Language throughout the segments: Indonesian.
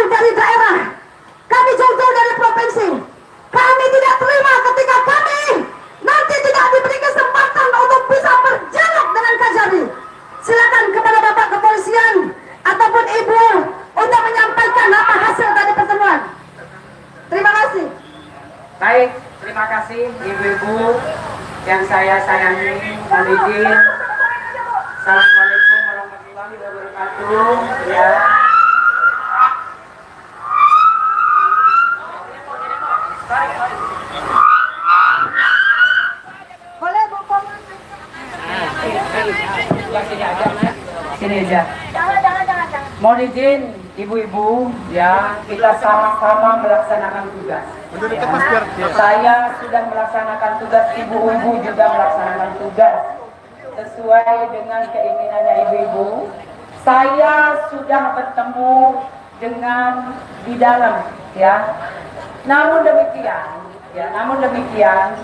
jauh dari daerah, kami jauh-jauh dari provinsi. Kami tidak terima ketika kami nanti tidak diberi kesempatan untuk bisa berdialog dengan Kajari. Silakan kepada Bapak Kepolisian ataupun Ibu untuk menyampaikan apa hasil dari pertemuan. Terima kasih. Baik, terima kasih ibu-ibu yang saya sayangi. Mohon izin. Assalamualaikum warahmatullahi wabarakatuh. Ya. Boleh Bu Komang? Sini aja. Jangan. Mohon izin ibu-ibu, ya, kita sama-sama melaksanakan tugas. Ya. Saya sudah melaksanakan tugas, ibu-ibu juga melaksanakan tugas sesuai dengan keinginannya ibu-ibu. Saya sudah bertemu dengan di dalam, ya. Namun demikian,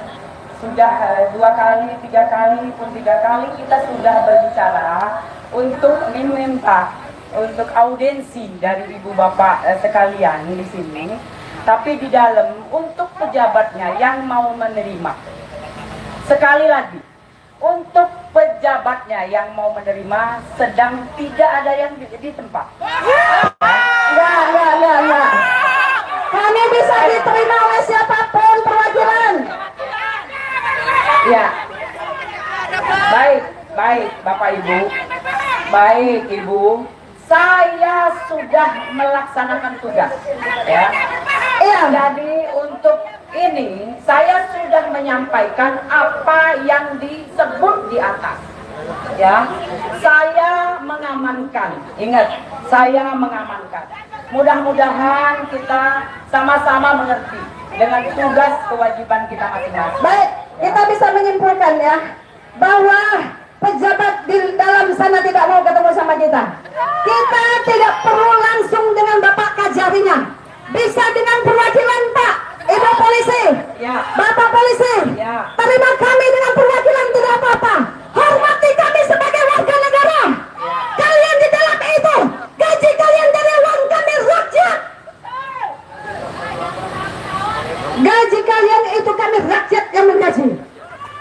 sudah 2 kali, 3 kali pun 3 kali kita sudah berbicara untuk meminta untuk audiensi dari ibu bapak sekalian di sini, tapi di dalam untuk pejabatnya yang mau menerima. Sekali lagi, untuk pejabatnya yang mau menerima sedang tidak ada yang di tempat. Ya. Kami bisa diterima oleh siapapun perwakilan. Ya. Baik, Bapak Ibu. Baik, Ibu. Saya sudah melaksanakan tugas, ya. Iya. Jadi untuk ini saya sudah menyampaikan apa yang disebut di atas. Ya. Saya mengamankan. Ingat, saya mengamankan. Mudah-mudahan kita sama-sama mengerti dengan tugas kewajiban kita masing-masing. Baik, kita bisa menyimpulkan ya bahwa pejabat di dalam sana tidak mau ketemu sama kita. Kita tidak perlu langsung dengan Bapak Kajarinya. Bisa dengan perwakilan Pak, Ibu Polisi, Ya. Bapak Polisi. Ya. Terima kami dengan perwakilan tidak apa-apa. Hormati kami sebagai warga negara. Kalian di dalam itu, gaji kalian dari uang kami rakyat. Gaji kalian itu kami rakyat yang menggaji.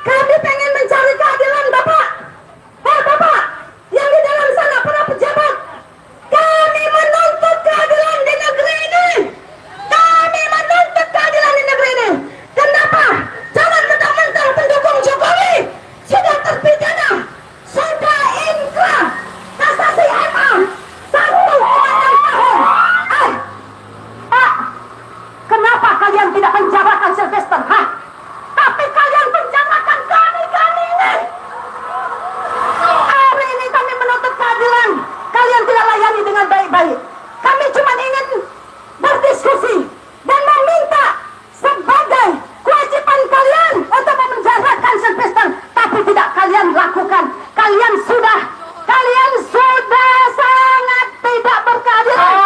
Kami pengen mencari keadilan Bapak. Bapak, yang di dalam sana para pejabat. Kami menuntut keadilan di negeri ini. Kami menuntut keadilan di negeri ini. Kenapa? Jangan mentang-mentang pendukung Jokowi sudah terpidana, sudah inkrah, kasasi MA 1,6 tahun. Pak, kenapa kalian tidak penjarakan Sylvester? Tapi kalian penjarakan kami ini. Hari ini kami menuntut keadilan. Kalian tidak layani dengan baik-baik. Kami cuma ingin berdiskusi dan meminta sebagai kewajiban kalian untuk memenjarakan Sylvester, tapi tidak kalian lakukan. Kalian sudah sangat tidak berkeadilan.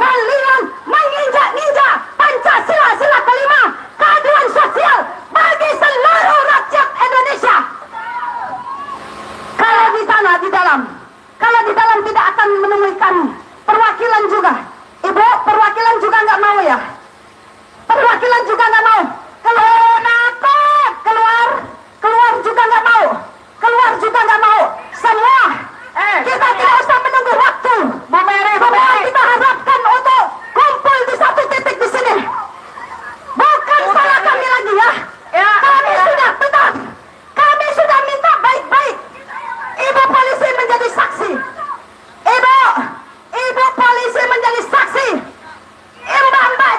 Kalian menginjak-injak Pancasila sila kelima, keadilan sosial bagi seluruh rakyat Indonesia. Kalau di dalam tidak akan menemukan perwakilan juga. Ibu, perwakilan juga nggak mau ya? Perwakilan juga nggak mau. Keluar juga nggak mau. Keluar juga nggak mau. Semua kita tidak usah menunggu waktu. Bu Mary, kita harapkan untuk kumpul di satu titik di sini. Bukan salah kami lagi ya. Kami sudah benar. Kami sudah minta baik-baik. Ibu polisi menjadi saksi. Ibu polisi menjadi saksi. Mbak-mbak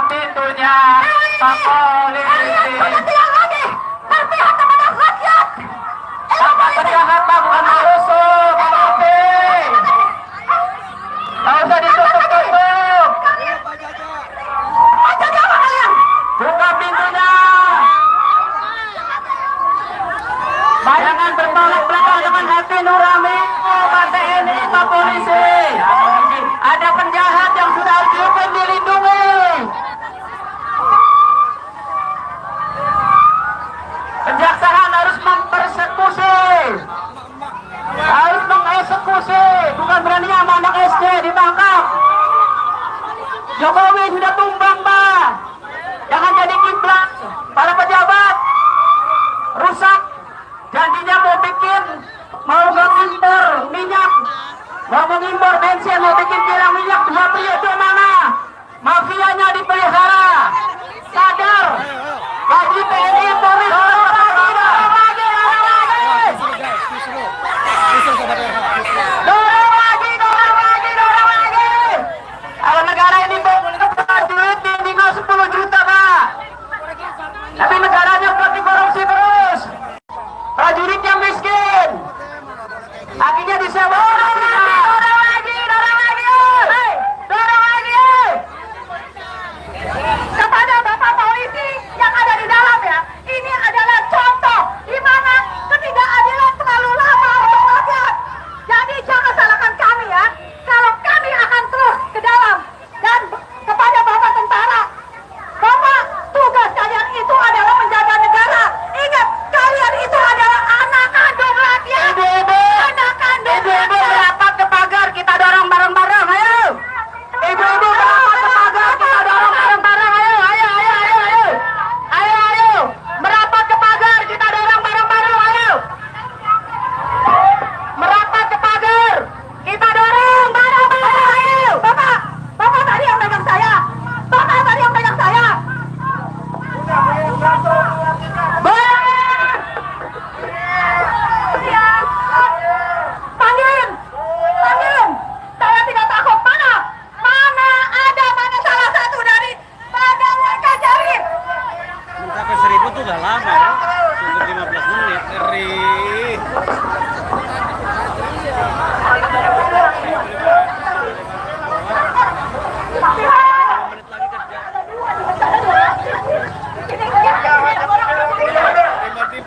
pintunya, Pak Polisi. Berhentian lagi, berpihak kepada rakyat. Bapak penjahat, Pak, bukan rusuh, Pak Opi. Nggak usah ditutup-tutup. Macam apa kalian? Buka pintunya. Jangan bertolak belakang dengan hati nurani, Pak TNI, Pak Polisi. Ada penjahat yang sudah dihukum dilindungi. Kejaksaan harus mempersekusi, harus mengeksekusi, bukan berani sama anak SD ditangkap. Jokowi sudah tumbang, Pak. Jangan jadi kiblat. Para pejabat rusak. Janjinya mau mengimpor minyak, mau mengimpor bensin, mau bikin kilang minyak 2 periode mana? Mafianya dipelihara. Sadar. Gaji TNI Polri dorong lagi. Kalau negara ini punya duit minimal 10 juta, Pak. Tapi negaranya berarti korupsi terus. Prajuritnya miskin. Akhirnya disewa. Dorong lagi. Kepada Bapak Polisi yang ada di dalam ya, ini adalah contoh di mana ketidakadilan terlalu lama untuk rakyat. Jadi jangan salahkan kami ya, kalau kami akan terus ke dalam. Dan kepada Bapak tentara, Bapak, tugas kalian itu adalah menjaga negara. Ingat, kalian itu adalah anak kandung rakyat. Ibu-ibu, Anak kandung ibu-ibu rakyat. merapat ke pagar, kita dorong bareng-bareng, ayo. Ibu-ibu merapat ke pagar, kita dorong bareng-bareng, ayo. Merapat ke pagar, kita dorong bareng-bareng, ayo. Merapat ke pagar, kita dorong bareng-bareng, ayo. Bapak tadi yang pegang saya. Bapak tadi yang pegang saya. Panggilin. Saya tidak takut. Mana salah satu dari pada mereka cari. Mencapai 1000 tuh udah lama ya. Untuk 15 menit. Ngeri. Terima TV.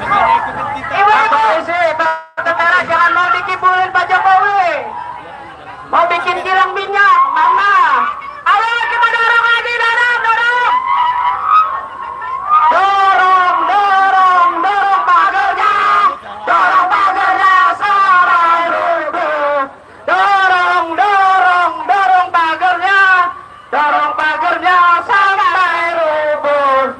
Makanya ikutin kita. Pak Polisi, Pak tentara, jangan mau dikibulin Pak Jokowi. Mau bikin kilang minyak, mana? Ayo kita dorong lagi, dorong. Dorong pagarnya. Dorong pagarnya sampai rubuh. Dorong pagarnya. Dorong pagarnya sampai rubuh.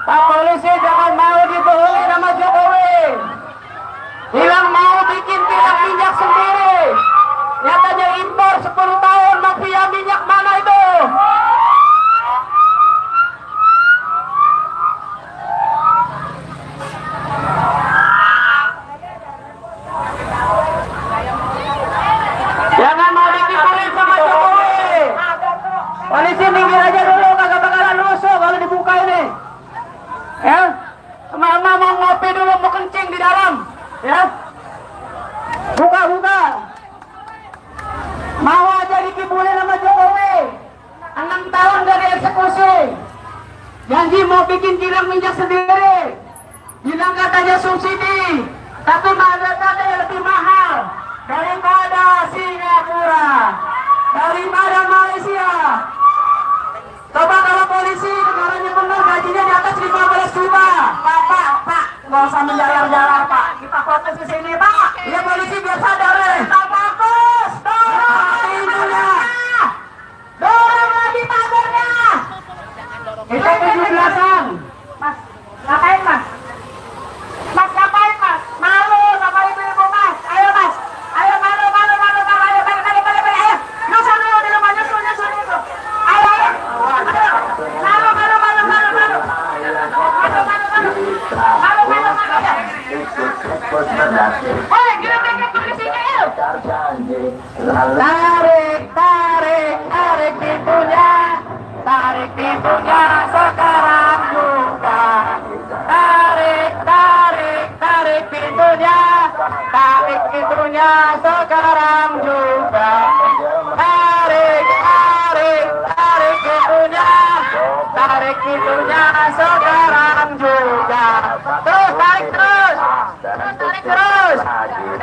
Pak Polisi, jangan mau dibohongi sama Jokowi. Bilang mau bikin kilang minyak sendiri. Nyatanya impor 10 tahun, mafia minyak mana itu? Jangan mau dikibulin sama Jokowi. Polisi minggir aja dulu, kagak bakalan rusuh kalau dibuka ini. Ya, mama mau ngopi dulu, mau kencing di dalam. Ya, buka. Mau aja dikibulin sama Jokowi. 6 tahun dari eksekusi. Janji mau bikin kilang minyak sendiri. Bilang katanya subsidi, tapi katanya lebih mahal daripada Singapura, daripada Malaysia. Coba kalau polisi negaranya benar gajinya di atas 15 juta. Pak, nggak usah menjalar-jalar, Pak. Kita protes ke sini, Pak. Ya polisi biar sadar deh. Pak fokus, dorong lagi pagarnya. Kita 17-an. Mas, ngapain mas? Mas ngapain mas? Malu sama ibu-ibu mas. Ayo mas. Ayo malu. Ayo balik. Ayo. Nyusul dulu di rumah, nyusul. Ayo. Hei, giliran polisinya yuk. Tarik, tarik, tarik pintunya. Tarik pintunya sekarang juga. Tarik, tarik, tarik pintunya. Tarik pintunya sekarang juga. Tarik, tarik, tarik pintunya. Tarik pintunya sekarang juga. Terus tarik terus. Terus tarik terus.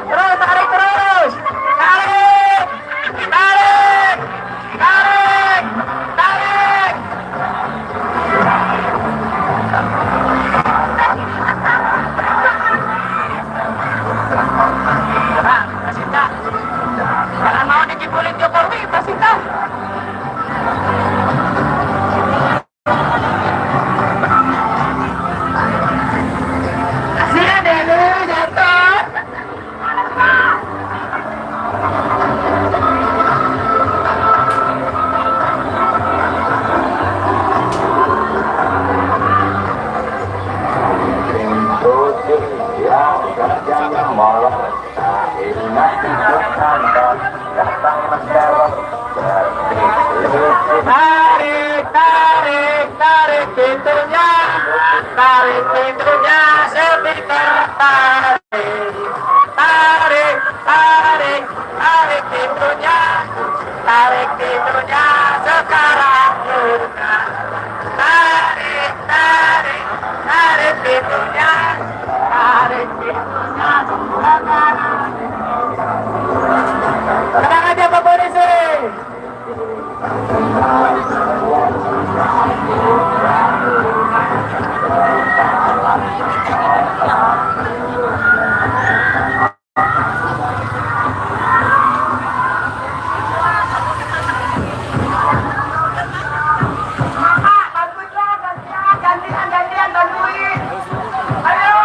Terus tarik terus. Tarik. Tarik. Tarik. Tarik. Nah, Pasita. Jangan mau dikibulin Jokowi, Pasita. Kasihan deh lu jatuh. Tarik, tarik, tarik pintunya. Tarik pintunya sebentar. Tarik, tarik, tarik, tarik pintunya. Tarik pintunya sekarang juga. Tarik, tarik, tarik pintunya. Tarik pintunya sekarang. Tenang aja Pak Polisi. Gantian, bantuin. Ayo.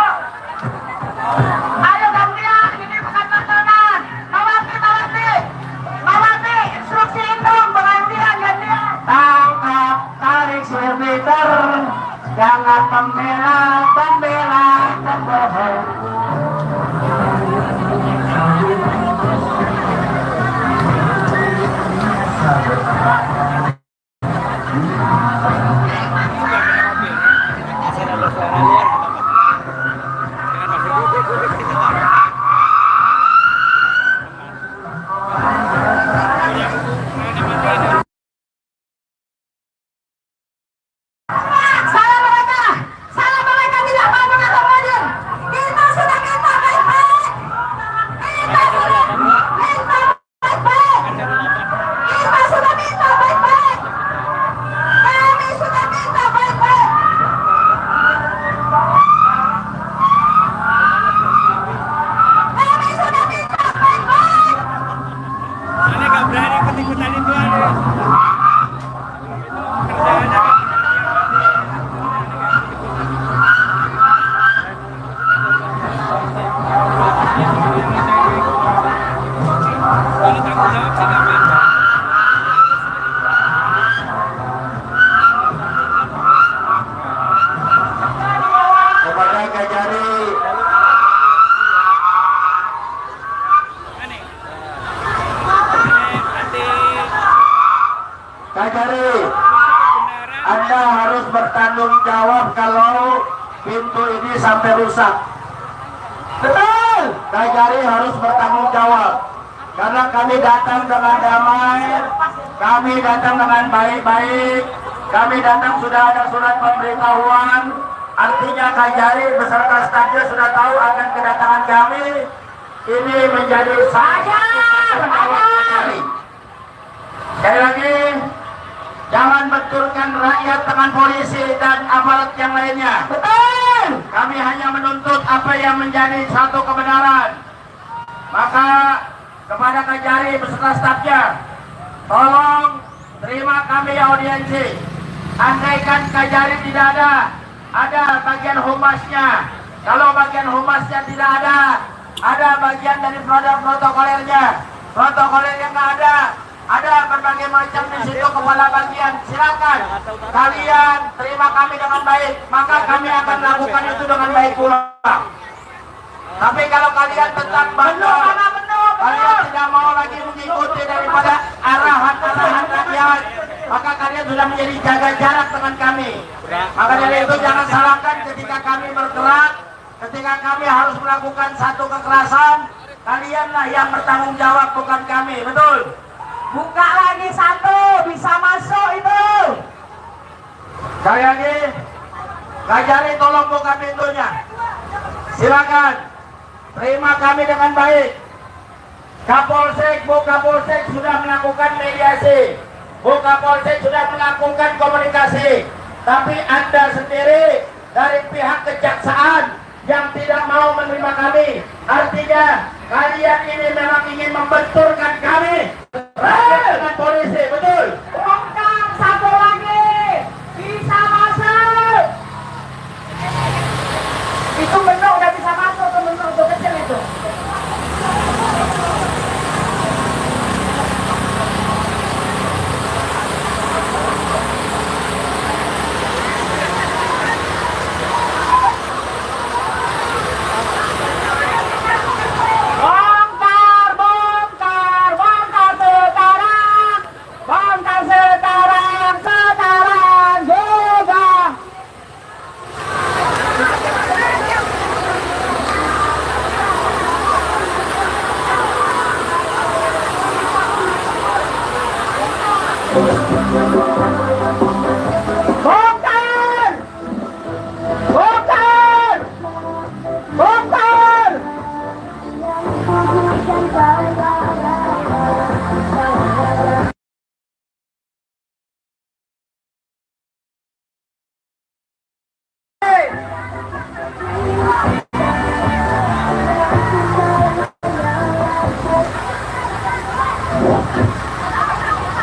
Ayo gantian, ini bukan tontonan. Mawati, instruksi itu gantian. Tangkap, tarik silmeter. Jangan pembela, terbohong. Salah mereka tidak mau mengatur mobil. Kita sudah minta baik-baik. Kita sudah minta baik-baik. Kita sudah minta baik-baik. Kami sudah minta baik-baik. Kami sudah minta baik-baik. Ane gak berani ikut-ikutan itu Ane. Kerjaannya kalau tanggung jawab sih gak main. Kepada Kajari. Ane. Ane, Kajari, beneran. Anda harus bertanggung jawab kalau pintu ini sampai rusak. Betul. Kajari harus bertanggung jawab. Karena kami datang dengan damai, kami datang dengan baik-baik, kami datang sudah ada surat pemberitahuan. Artinya Kajari beserta stafnya sudah tahu akan kedatangan kami. Ini menjadi sadar. Sekali lagi, jangan benturkan rakyat dengan polisi dan aparat yang lainnya. Betul. Kami hanya menuntut apa yang menjadi satu kebenaran. Maka kepada Kajari beserta stafnya, tolong terima kami audiensi. Andaikan Kajari tidak ada bagian humasnya. Kalau bagian humasnya tidak ada bagian dari protokolernya. Protokolernya nggak ada ada berbagai macam di situ kepala bagian. Silakan kalian terima kami dengan baik, maka kami akan lakukan itu dengan baik pula. Tapi kalau kalian tetap bandel, kalian tidak mau lagi mengikuti daripada arahan-arahan rakyat, maka kalian sudah menjadi jaga jarak dengan kami. Maka dari itu jangan salahkan ketika kami bergerak, ketika kami harus melakukan satu kekerasan, kalianlah yang bertanggung jawab, bukan kami. Betul? Buka lagi satu, bisa masuk itu. Sekali lagi, Kajari tolong buka pintunya. Silakan. Terima kami dengan baik. Kapolsek, Bu Kapolsek sudah melakukan mediasi. Bu Kapolsek sudah melakukan komunikasi. Tapi Anda sendiri dari pihak kejaksaan yang tidak mau menerima kami. Artinya kalian ini memang ingin membenturkan kami dengan polisi, betul? Bongkar satu lagi, bisa masuk. Itu benar udah bisa masuk tuh, benar tuh kecil itu.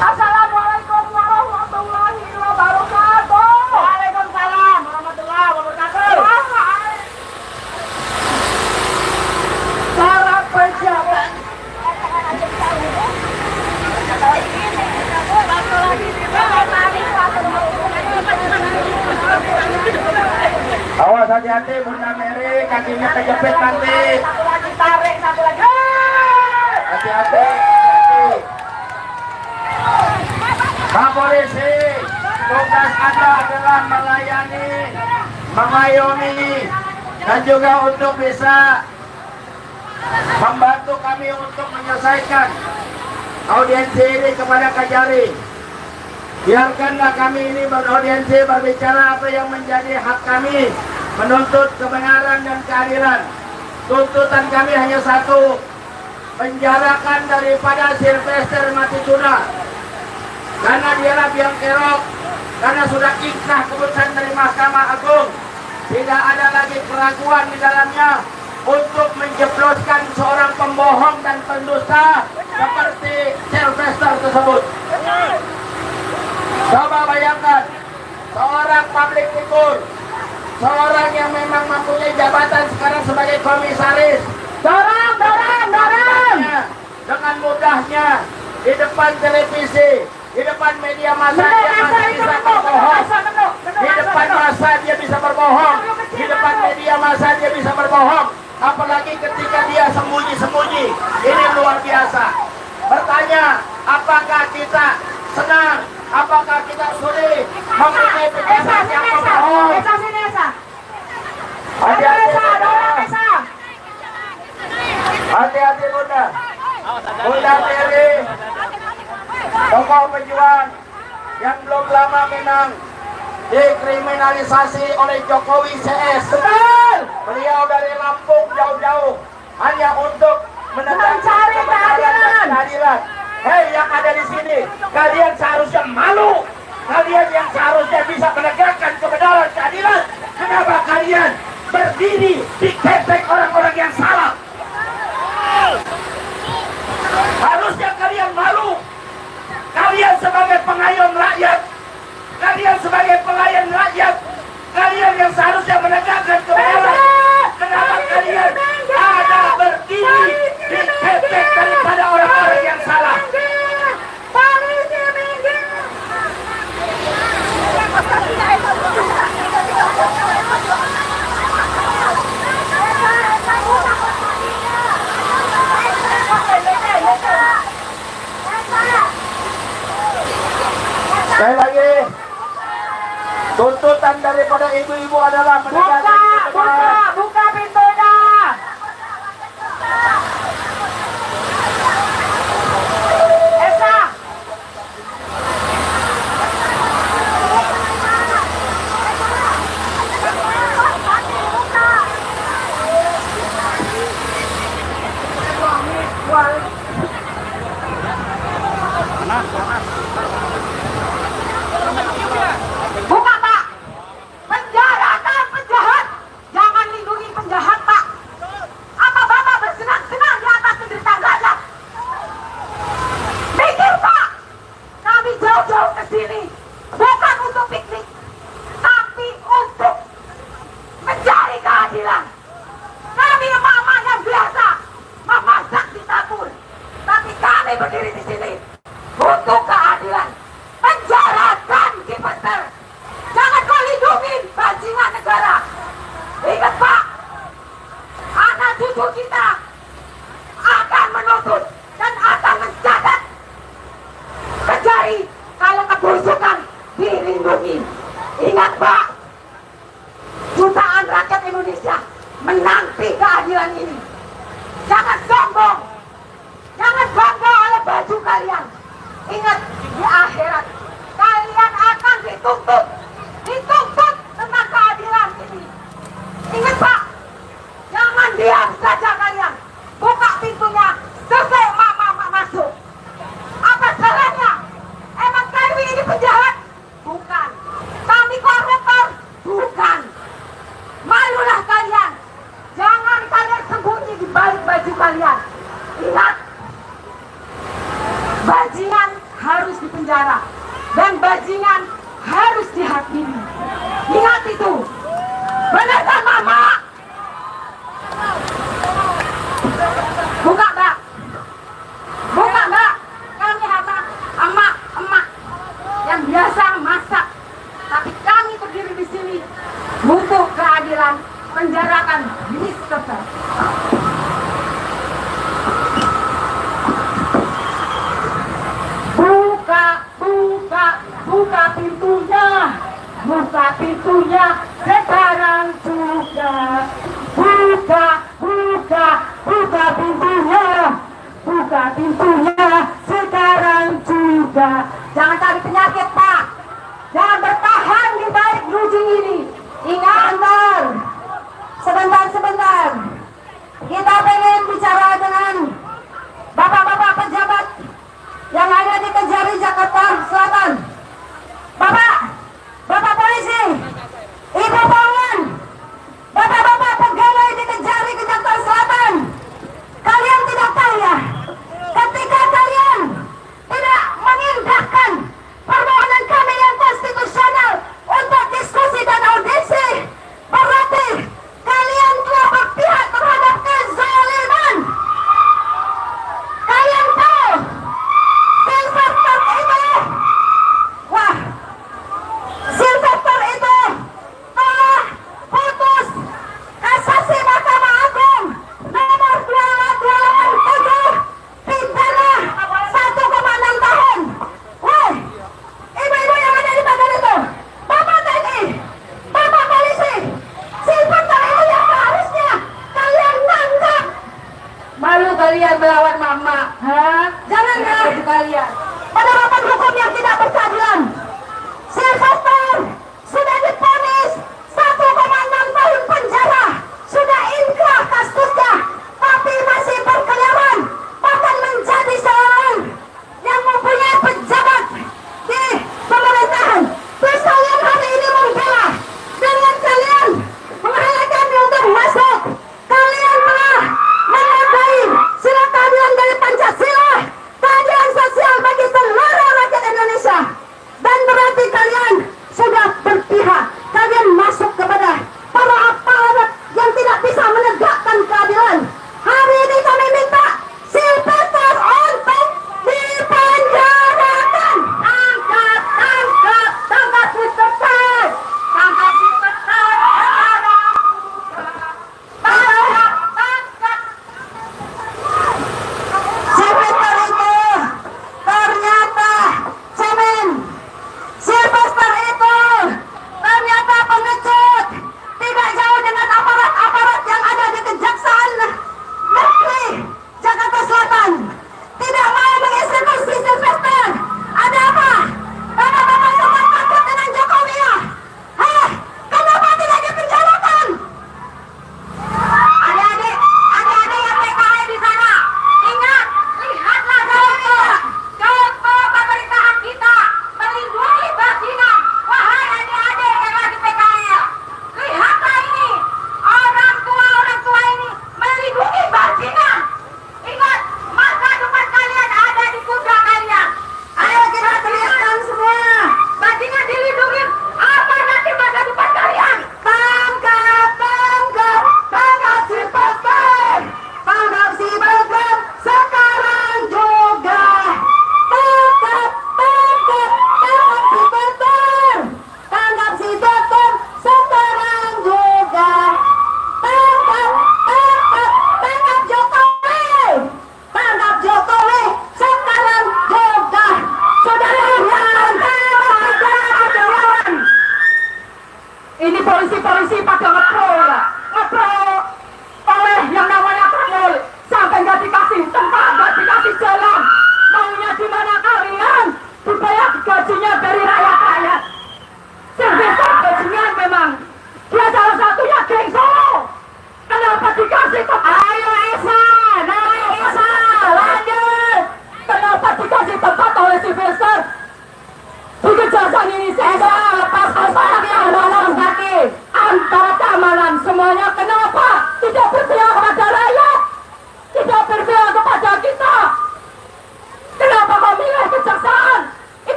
Assalamualaikum warahmatullahi wabarakatuh. Waalaikumsalam warahmatullahi wabarakatuh. Para pejabat, awas hati-hati Bunda Mary, kakinya kejepit nanti. satu lagi tarik, satu lagi. Hati-hati. Pak Polisi, tugas Anda adalah melayani, mengayomi, dan juga untuk bisa membantu kami untuk menyelesaikan audiensi ini kepada Kajari. Biarkanlah kami ini beraudiensi, berbicara apa yang menjadi hak kami, menuntut kebenaran dan keadilan. Tuntutan kami hanya satu, penjarakan daripada Sylvester Matijuna, karena dialah biang kerok, karena sudah inkrah keputusan dari Mahkamah Agung. Tidak ada lagi keraguan di dalamnya untuk menjebloskan seorang pembohong dan pendusta seperti Sylvester tersebut. Coba bayangkan, seorang public figure, seorang yang memang mempunyai jabatan sekarang sebagai komisaris, Dorong. dengan mudahnya di depan televisi, di depan media massa dia masih bisa berbohong. Di depan massa dia bisa berbohong. Di depan media massa dia bisa berbohong. Apalagi ketika dia sembunyi-sembunyi. Ini luar biasa. Bertanya, apakah kita senang? Apakah kita sulit mempunyai pejabat yang berbohong? Hati-hati Bunda. Bunda Mary, tokoh pejuang yang belum lama memang dikriminalisasi oleh Jokowi CS. Betul. Beliau dari Lampung jauh-jauh hanya untuk Mencari keadilan. Hei yang ada di sini, kalian seharusnya malu. Kalian yang seharusnya bisa menegakkan kebenaran keadilan. Kenapa kalian berdiri diketek orang-orang yang salah? Harusnya kalian malu. Kalian sebagai pengayom rakyat, kalian sebagai pelayan rakyat, kalian yang seharusnya menegakkan kebenaran, kenapa kalian ada berdiri diketek daripada orang-orang yang salah? tuntutan daripada ibu-ibu adalah Buka pintunya. Esa. Buka, Pak. Penjarakan penjahat. Jangan lindungi penjahat, Pak. Apa Bapak bersenang-senang di atas penderitaan rakyat? Mikir, Pak. Kami jauh-jauh ke sini bukan untuk piknik, tapi untuk mencari keadilan. Kami emak-emak yang biasa memasak di dapur, tapi kami berdiri di sini untuk keadilan. Penjarakan Kipeter. Jangan kau lindungi bajingan negara. Ingat, Pak, anak cucu kita akan menuntut dan akan mencatat. Kejari kalau kebusukan dilindungi. Ingat, Pak, jutaan rakyat Indonesia menanti keadilan ini. Jangan sombong. Jangan bangga oleh baju kalian. Ingat, di akhirat kalian akan dituntut tentang keadilan ini. Ingat, Pak, jangan diam saja kalian. Buka pintunya, selesai mama masuk. Apa salahnya? Emang kami ini penjahat? Bukan. Kami koruptor? Bukan. Malulah kalian. Jangan kalian sembunyi di balik baju kalian. Ingat, bajingan harus dipenjara dan bajingan harus dihakimi. Ingat itu. Benar kan, Mama? Buka, Mbak. Buka, Mbak. Kami emak yang biasa masak, tapi kami berdiri di sini untuk keadilan. Penjarakan Mister. Buka pintunya. Buka pintunya sekarang juga. Buka pintunya. Buka pintunya sekarang juga. Jangan cari penyakit, Pak. Jangan bertahan di balik jeruji ini. Ingat, sebentar. Kita pengen bicara dengan bapak-bapak pejabat yang ada di Kejari, Jakarta Selatan. Bapak polisi, Ibu Pongan,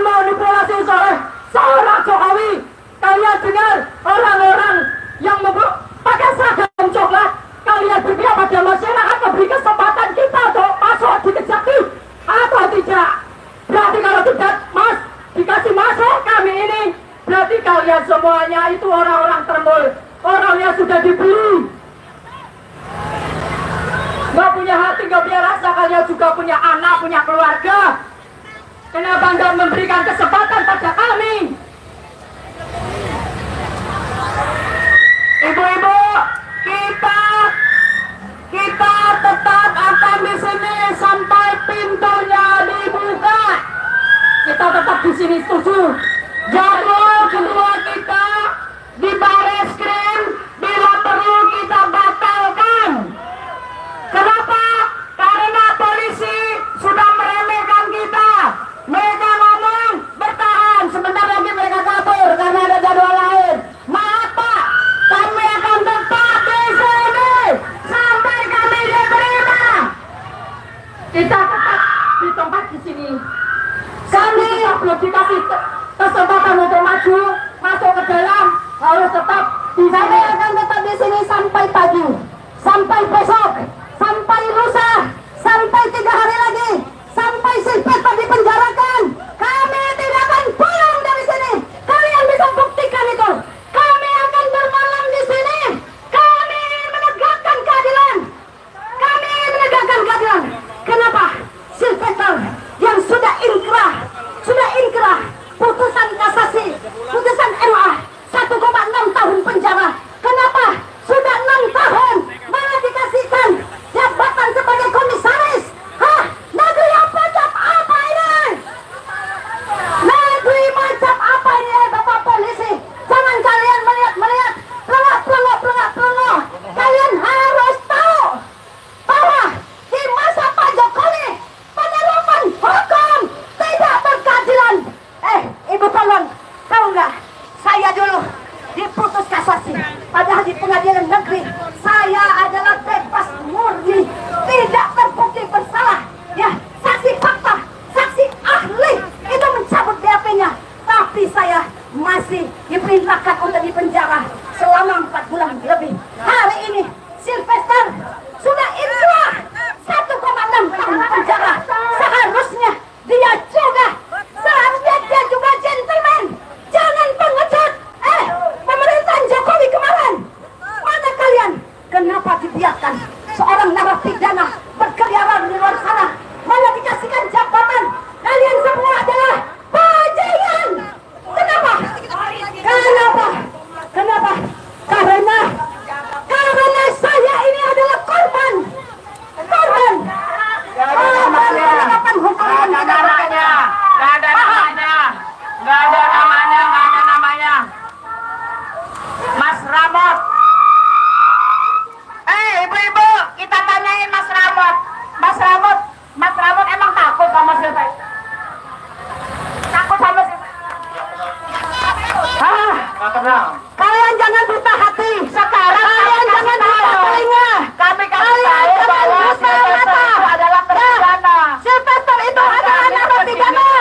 dimanipulasi oleh seorang Jokowi. Kalian dengar orang-orang yang pakai seragam coklat, kalian berpihak pada masyarakat, memberi kesempatan kita untuk masuk di Kejati atau tidak? Berarti kalau tidak dikasih masuk kami ini, berarti kalian semuanya itu orang-orang termul, orang yang sudah dibeli. Nggak punya hati, nggak punya rasa. Kalian juga punya anak, punya keluarga. Kenapa nggak memberikan kesempatan pada kami? Ibu-ibu, kita tetap akan di sini sampai pintunya dibuka. Kita tetap di sini, setuju? Jadwal kedua kita di Bareskrim bila perlu kita batalkan. Kenapa? Karena polisi sudah meremehkan kita. Mereka ngomong bertahan, sebentar lagi mereka kabur karena ada jadwal lain. Maaf Pak, kami akan tetap di sini sampai kami diterima. Kita tetap di tempat di sini. Kami belum dikasih kesempatan untuk maju, masuk ke dalam, harus tetap di sini. Kami akan tetap di sini sampai pagi, sampai besok, sampai lusa, sampai 3 hari lagi, sampai Silvester dipenjarakan. Kami tidak akan pulang dari sini. Kalian bisa buktikan itu. Kami akan bermalam di sini. Kami ingin menegakkan keadilan. Kami ingin menegakkan keadilan. Kenapa? Silvester yang sudah inkrah, putusan kasasi, putusan MA 1,6 tahun penjara. Kenapa? Sudah 6 tahun malah dikasihkan jabatan sebagai komisaris. Hah? Negeri yang macam apa ini? Negeri macam apa ini, Bapak Polisi? Jangan kalian melihat pelengok. Kalian harus tahu bahwa di masa Pak Jokowi penerapan hukum tidak berkeadilan. Ibu tolong, tahu nggak? Saya dulu diputus kasasi, padahal di pengadilan negeri saya adalah bebas murni, tidak terbukti bersalah. Ya, saksi fakta, saksi ahli itu mencabut BAP-nya, tapi saya masih diperintahkan untuk dipenjara selama 4 bulan lebih. Hari ini Silvester sudah inkrah 1,6 tahun penjara. Seharusnya dia juga gentleman, jangan pengecut. Pemerintahan Jokowi kemarin, mana kalian? Kenapa dibiarkan seorang narapidana berkeliaran di luar sana, malah dikasihkan jabatan? Kalian semua adalah bajingan. Kenapa? Karena saya ini adalah korban. Penerapan hukum Nggak ada namanya. Mas Ramot. Ibu-ibu, kita tanyain Mas Ramot. Mas Ramot emang takut sama Silvester? Takut sama Silvester? Kalian jangan buta hati. Sekarang kalian jangan buta telinga. Kami kasih tahu bahwa Silvester itu adalah terpidana. Silvester itu adalah narapidana.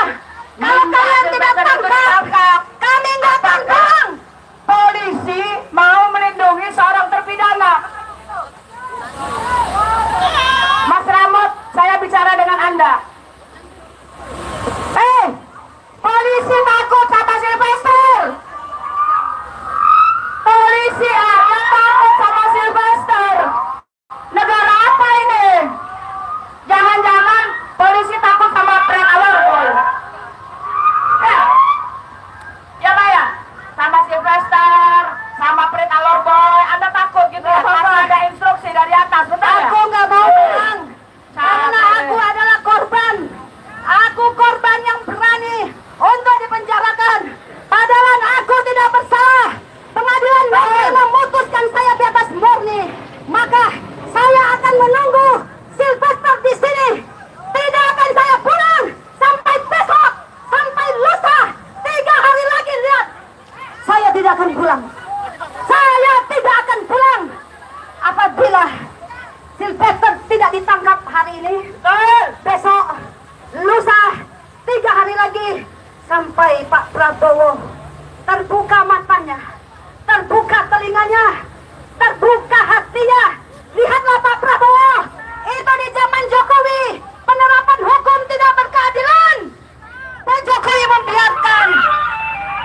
Kalau kalian tidak tangkap, kami nggak tangkap. Polisi mau melindungi seorang terpidana. Mas Ramot, saya bicara dengan Anda. Polisi takut sama Silvester. Polisi yang takut sama Silvester. Negara apa ini? Jangan-jangan polisi takut sama Pret Alorboy. Ya Pak ya? Sama Silvester, sama Pret Alorboy, Anda takut gitu ya? Karena ada instruksi dari atas, betul ya? Aku nggak mau pulang karena aku adalah korban. Aku korban yang berani untuk dipenjarakan sampai Pak Prabowo terbuka matanya, terbuka telinganya, terbuka hatinya. Lihatlah Pak Prabowo, itu di zaman Jokowi penerapan hukum tidak berkeadilan. Pak Jokowi membiarkan,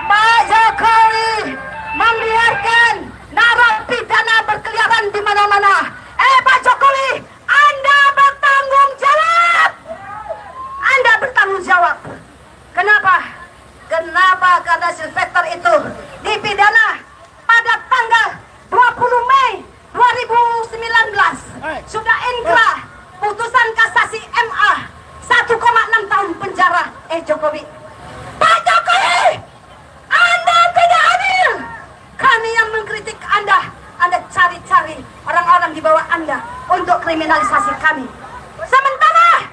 Pak Jokowi membiarkan narapidana berkeliaran di mana-mana. Pak Jokowi, Anda bertanggung jawab. Anda bertanggung jawab. Kenapa? Kenapa? Karena Sylvester itu dipidana pada tanggal 20 Mei 2019. Sudah inkrah putusan kasasi MA 1,6 tahun penjara. Jokowi, Pak Jokowi, Anda tidak adil. Kami yang mengkritik Anda cari-cari orang-orang di bawah Anda untuk kriminalisasi kami. Sementara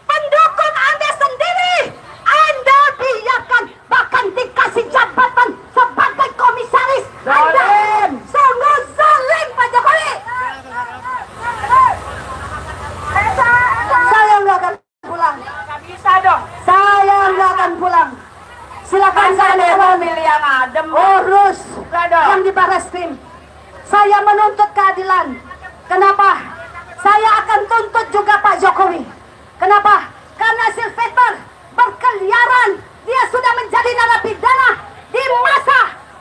pendukung Anda sendiri Anda biarkan, bahkan dikasih jabatan sebagai komisaris. Anda sungguh zalim, Pak Jokowi. Saya nggak akan pulang. Bisa dong. Saya nggak akan pulang. Silakan saya milih yang adem. urus dong. yang di Barreskrim. Saya menuntut keadilan. Kenapa? Saya akan tuntut juga Pak Jokowi. Kenapa? Karena Sylvester berkeliaran. Dia sudah menjadi narapidana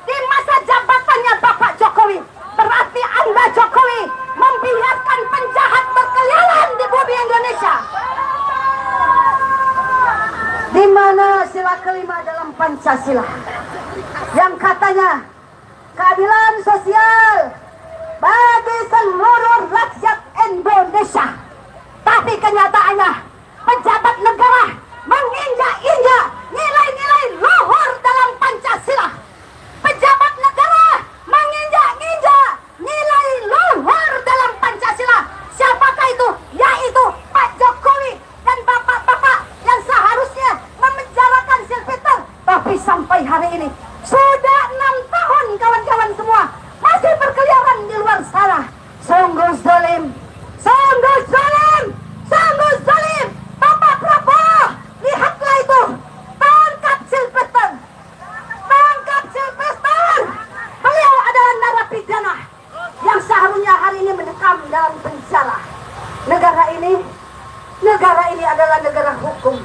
di masa jabatannya Bapak Jokowi. Berarti Anda Jokowi membiarkan penjahat berkeliaran di bumi Indonesia. Di mana sila kelima dalam Pancasila yang katanya keadilan sosial bagi seluruh rakyat Indonesia. Tapi kenyataannya pejabat negara menginjak-injak nilai-nilai luhur dalam Pancasila. Pejabat negara menginjak-injak nilai luhur dalam Pancasila. Siapakah itu? Yaitu Pak Jokowi dan bapak-bapak yang seharusnya memenjarakan Sylvester. Tapi sampai hari ini sudah 6 tahun kawan-kawan semua masih berkeliaran di luar sana. Sungguh zalim, sungguh zalim, sungguh zalim. Bapak Prabowo, lihatlah itu, tangkap Sylvester, tangkap Sylvester. Beliau adalah narapidana yang seharusnya hari ini mendekam dalam penjara. Negara ini adalah negara hukum.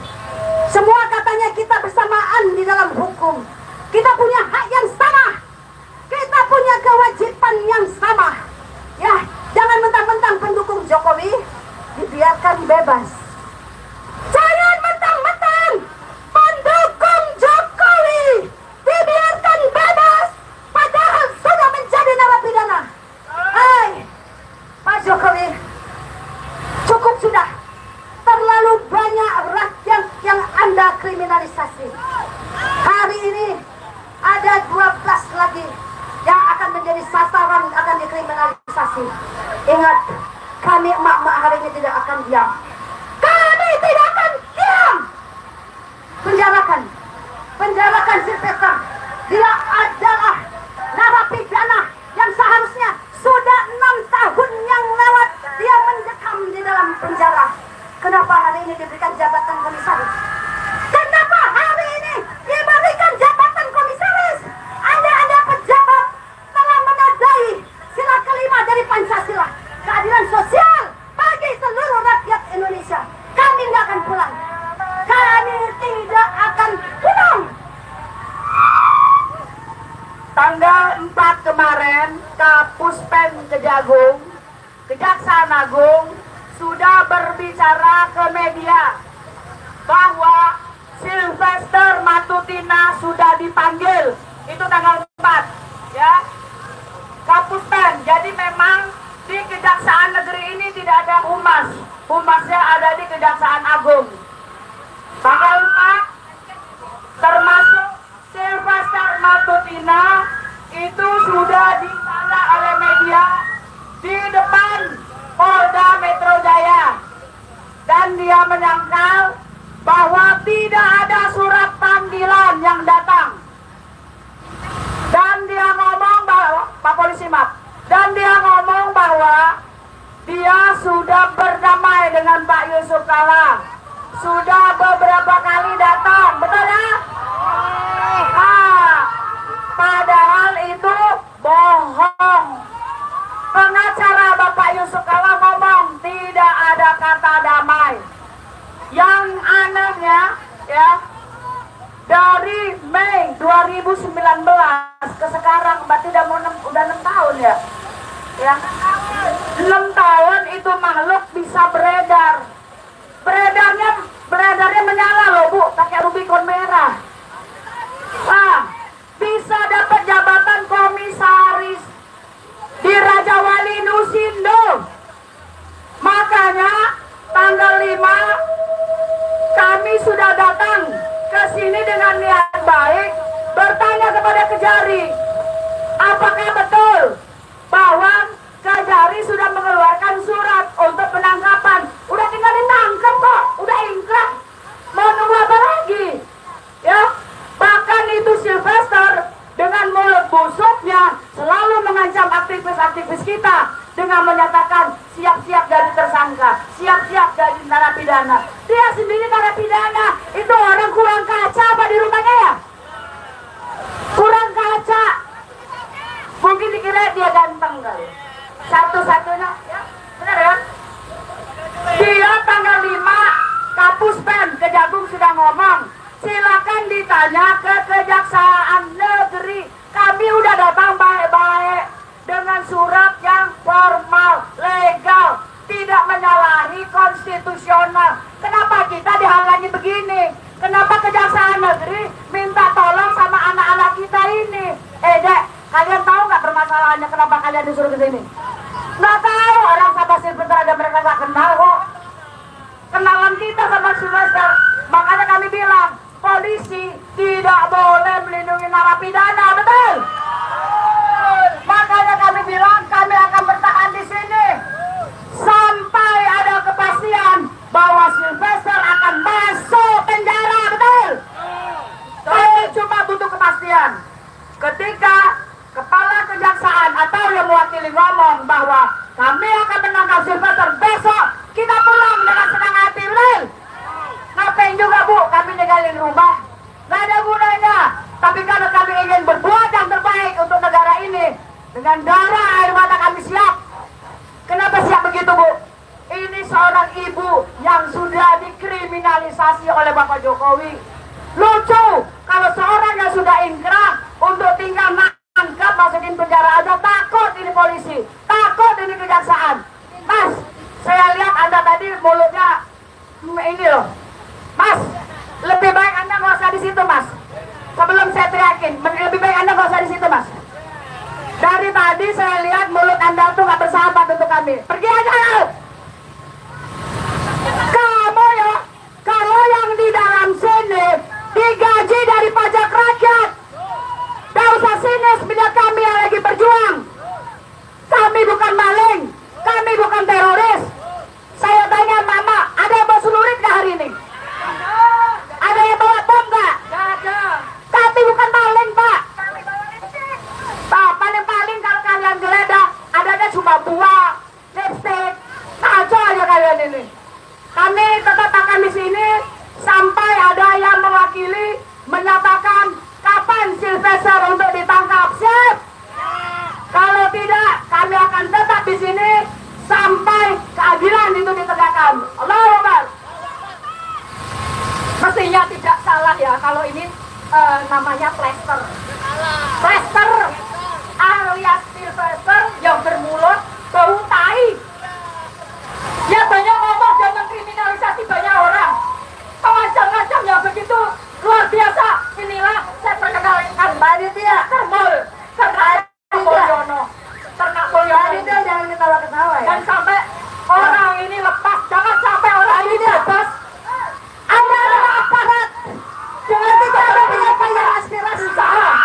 Semua katanya kita bersamaan di dalam hukum. Kita punya hak yang sama. Kita punya kewajiban yang sama. Ya, jangan mentang-mentang pendukung Jokowi dibiarkan bebas. Jangan mentang-mentang pendukung Jokowi dibiarkan bebas padahal sudah menjadi narapidana. Hai, Pak Jokowi, cukup sudah. Terlalu banyak rakyat yang Anda kriminalisasi. Hari ini ada 12 lagi yang akan menjadi sasaran, akan dikriminalisasi. Ingat, kami emak-emak hari ini tidak akan diam. Kami tidak akan diam. Penjarakan Sylvester. Dia adalah narapidana yang seharusnya sudah 6 tahun yang lewat dia mendekam di dalam penjara. Kenapa hari ini diberikan jabatan komisaris? Kenapa hari ini diberikan jabatan komisaris? Anda pejabat telah menodai sila kelima dari Pancasila. Keadilan sosial bagi seluruh rakyat Indonesia. Kami tidak akan pulang. Kami tidak akan pulang. Tanggal 4 kemarin, Kapuspen Kejagung, Kejaksaan Agung sudah berbicara ke media bahwa Sylvester Matutina sudah dipanggil. Itu tanggal 4 ya, Kapuspen. Jadi memang di Kejaksaan Negeri ini tidak ada humas. Humasnya ada di Kejaksaan Agung. Tanggal 4 termasuk Sylvester Matutina itu sudah ditanda oleh media di depan Polda Metro Jaya, dan dia menyangkal bahwa tidak ada surat panggilan yang datang, dan dia ngomong bahwa Pak Polisi maaf, dan dia ngomong bahwa dia sudah berdamai dengan Pak Yusuf Kala, sudah beberapa kali datang, betul ya? 2019 ke sekarang berarti udah 6 tahun ya. Ya. 6 tahun itu makhluk bisa beredar. Beredarnya menyala loh Bu, pakai Rubicon merah. Nah, bisa dapat jabatan komisaris di Raja Wali Nusindo. Makanya tanggal 5 kami sudah datang ke sini dengan niat baik bertanya kepada Kejari, apakah betul bahwa Kejari sudah mengeluarkan surat untuk penangkapan? Udah tinggal ditangkap kok, udah ingkrah. Mau nunggu apa lagi? Ya, bahkan itu Sylvester dengan mulut busuknya selalu mengancam aktivis-aktivis kita dengan menyatakan siap-siap jadi tersangka, siap-siap jadi narapidana. Dia sendiri narapidana, itu orang kurang kaca apa di rumahnya ya? Kurang kaca. Mungkin dikira dia ganteng kali. Satu-satunya, ya, benar ya? Dia tanggal 5, Kapus Pen Kejagung sudah ngomong, silakan ditanya ke Kejaksaan Negeri. Kami udah datang baik-baik dengan surat yang formal, legal, tidak menyalahi konstitusional. Kenapa kita dihalangi begini? Kenapa Kejaksaan Negeri minta tolong sama anak-anak kita ini? Dek, kalian tahu nggak permasalahannya kenapa kalian disuruh ke sini? Nggak tahu, orang sama Sylvester ada mereka nggak kenal kok. Kenalan kita sama Sylvester, makanya kami bilang polisi tidak boleh melindungi narapidana, betul? Makanya kami bilang kami akan bertahan di sini sampai ada kepastian bahwa Sylvester akan masuk penjara, betul? Kami cuma butuh kepastian. Ketika kepala kejaksaan atau yang mewakili ngomong bahwa kami akan menangkap Sylvester besok, kita pulang dengan senang hati, betul? Ngapain juga Bu, kami ninggalin rumah? Gak ada gunanya. Tapi kalau kami ingin berbuat yang terbaik untuk negara ini, dengan darah air mata kami siap. Kenapa siap begitu Bu? Ini seorang ibu yang sudah dikriminalisasi oleh Bapak Jokowi. Lucu kalau seorang yang sudah ingkrah untuk tinggal nangkap masukin penjara aja takut ini polisi, takut ini kejaksaan. Mas, saya lihat Anda tadi mulutnya ini loh. Mas, lebih baik Anda nggak usah di situ Mas. Sebelum saya teriakin, lebih baik Anda nggak usah di situ Mas. Dari tadi saya lihat mulut Anda tuh nggak bersahabat untuk kami. Pergi aja. Kamu ya, kalau yang di dalam sini digaji dari pajak rakyat. Gak usah sinis bila kami yang lagi berjuang. Kami bukan maling, kami bukan teroris. Saya tanya Mama, ada yang bawa celurit gak hari ini? Ada yang bawa bom gak? Gak ada. Tapi bukan maling Pak. Pak, paling-paling kalau kalian geledah, adanya cuma buah, lipstick. Kacau aja kalian ini. Kami tetap akan di sini sampai ada yang mewakili menyatakan kapan Sylvester untuk ditangkap. Siap? Kalau tidak, kami akan tetap di sini sampai keadilan itu ditegakkan. Allahu Akbar. Mestinya tidak salah ya kalau ini namanya plester. Plester alias Sylvester yang bermulut bau tai. Ya banyak ngomong dan mengkriminalisasi banyak orang. Pengacam-ngacam yang begitu luar biasa. Inilah saya perkenalkan Panitia Termul Terkait Mulyono. Ternak Mulyono itu jangan ketawa-ketawa ya. Dan sampai orang ini lepas. Jangan sampai orang ini bebas. Anda adalah aparat. Jangan tidak ada penyampaian aspirasi. Salah.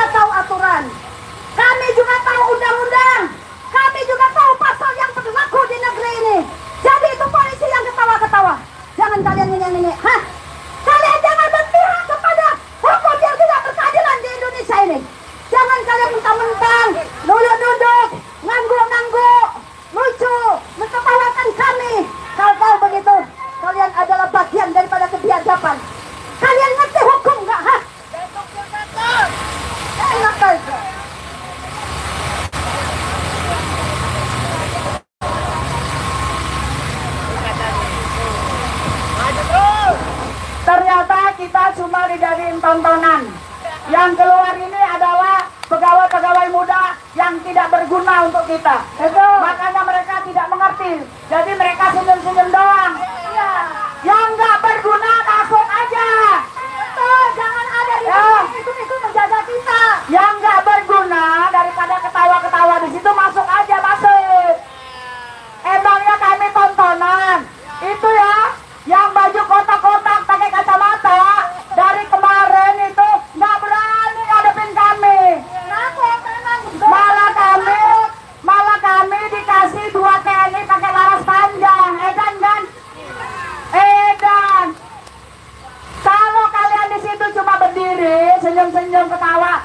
juga tahu aturan. Kami juga tahu undang-undang. Kami juga tahu pasal yang berlaku di negeri ini. Jadi itu polisi yang ketawa-ketawa. Jangan kalian ngenyek-ngenyek. Hah? Kalian jangan berpihak kepada hukum yang tidak berkeadilan di Indonesia ini. Jangan kalian mentang-mentang, duduk-duduk, ngangguk-ngangguk, lucu, mentertawakan kami. Kalau begitu, kalian adalah bagian daripada kebiadaban. Kalian ngerti hukum nggak? Hah? Enak aja. Ternyata kita cuma dijadiin tontonan. Yang keluar ini adalah pegawai-pegawai muda yang tidak berguna untuk kita. Makanya mereka tidak mengerti. Jadi mereka senyum-senyum doang. Iya. Yang nggak berguna masuk aja. Betul, jangan ada di Ya. itu menjaga kita. Yang nggak berguna daripada ketawa-ketawa di situ masuk aja masuk. Emangnya kami tontonan. Itu ya, yang baju kotak-kotak pakai kacamata dari kemarin itu nggak berani ngadepin kami. Malah kami dikasih 2 TNI pakai laras panjang. Edan kan? Edan. Kalau kalian di situ cuma berdiri, senyum-senyum ketawa,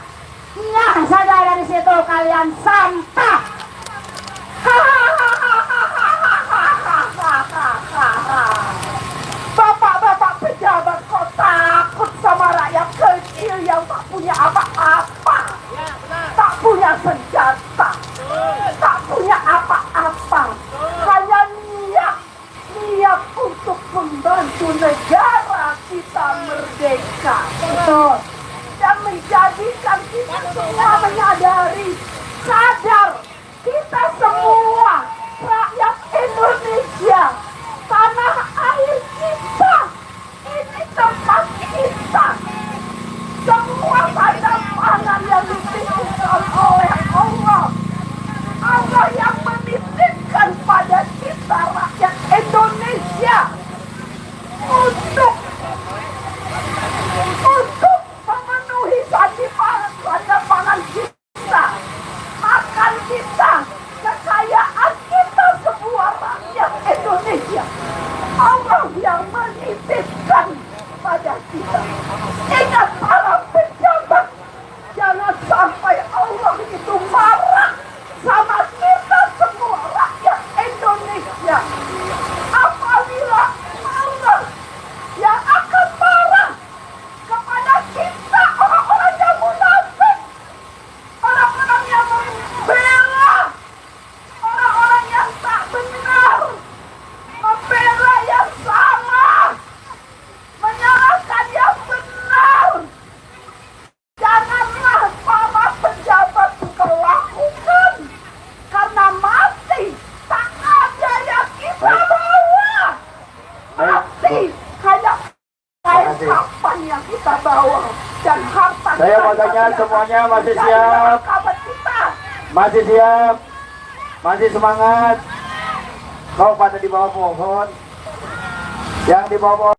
nyah saja dari situ kalian sampah. Bapak-bapak pejabat kok takut sama rakyat kecil yang tak punya apa-apa, tak punya senjata, tak punya apa-apa, hanya niat untuk membantu negara kita merdeka. Betul. Dan menjadikan kita semua sadar kita semua rakyat Indonesia, tanah air kita, ini tempat kita. Semua tanda pangan yang dititipkan oleh Allah. Allah yang menitipkan pada kita rakyat Indonesia untuk memenuhi tanda pangan kita, makan kita, kekayaan kita semua rakyat Indonesia. Allah yang menitipkan pada kita. Ingat para pejabat, jangan sampai Allah itu marah sama kita semua rakyat Indonesia. Apabila Allah yang akan marah kepada kita, orang-orang yang munafik, orang-orang yang membela, orang-orang yang tak benar, membela yang salah, menyalahkan yang benar. Janganlah para pejabat itu lakukan, karena mati tak ada yang kita bawa. Mati hanya kain kapan yang kita bawa, dan harta Saya mau tanya semuanya masih siap? kita. Masih siap? Masih semangat? Kau pada di bawah pohon? Yang di bawah pohon